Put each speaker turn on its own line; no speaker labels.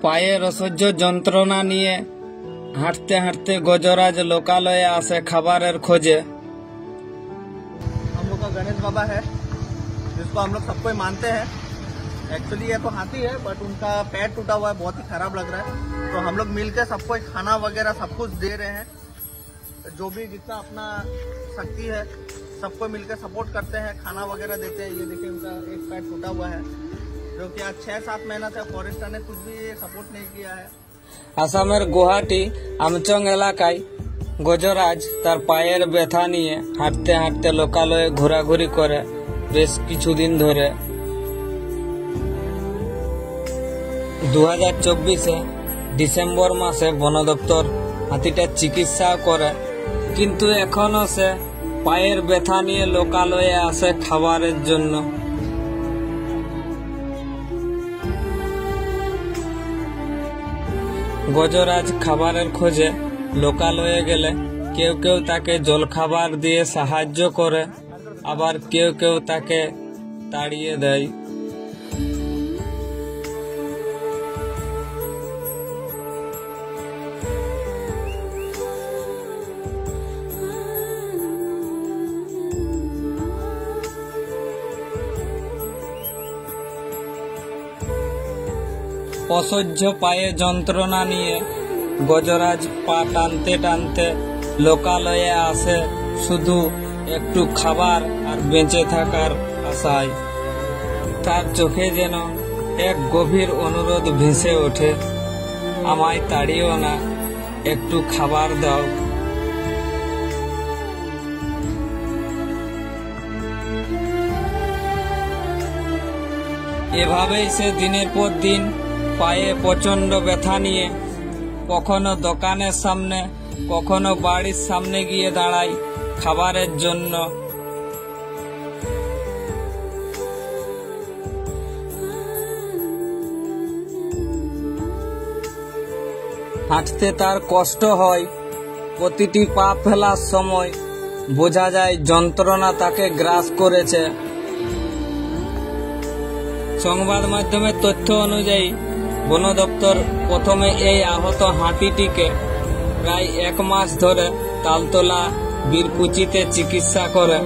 पाये असह्य যন্ত্রণা নিয়ে হাঁটতে হাঁটতে गजराज लोकालये आसे खबारेर खोजे।
हम लोग का गणेश बाबा है जिसको हम लोग सबको मानते हैं। एक्चुअली ये तो हाथी है बट उनका पैर टूटा हुआ है, बहुत ही खराब लग रहा है। तो हम लोग मिलकर सबको खाना वगैरह सब कुछ दे रहे हैं, जो भी जितना अपना शक्ति है सबको मिलकर सपोर्ट करते हैं, खाना वगैरह देते हैं। ये देखिए उनका एक पैर टूटा हुआ है, जो कि आज 6-7 महीना से फॉरेस्टर ने कुछ भी सपोर्ट नहीं किया है।
आसामेर गुवाहाटी আমচং এলাকায় गजराज तार पायेर व्यथा निये हाঁটতে हाঁটতে लोकालये घोराघुरी करे बेश किछुदिन धरे। 2024 डिसेम्बर मासे वन दफ्तर हाथीटार चिकित्सा करे, किन्तु एखोनो से पायेर व्यथा निये लोकालये आसे खाबारेर जन्य। गजराज खाबारेर खोजे लोकालये गेले केउ केउ ताके जलखाबार दिए साहाज्य करे, आबार केउ केउ ताके ताड़िये देय। असह्य पाये যন্ত্রণা নিয়ে गजराज पा टानते टानते लोकालये आसे शुधु एकटू खाबार और बेঁচে থাকার आशाय। तार चोखे जेन एक गभीर अनुरोध भेसे ओठे, आमाय ताड़ियो ना, एकटू खाबार दाओ। एभाবেই से दिनेर पर दिन पाये प्रचंड व्यथा निये कखनो दोकानेर सामने कखनो बाड़ीर सामने गिये दाड़ाय खाबारेर जन्य। हाঁটতে तार कष्ट हय, प्रतिटी पा फेलार समय बोझा जाय যন্ত্রণা ताके ग्रास करेছে। संबाद माध्यमे तथ्य अनुयायी वन दफ्तर प्रथमे এই आहत हाथीটিকে প্রায় 1 মাস ধরে তালতলা বীরকুচিতে চিকিৎসা করে।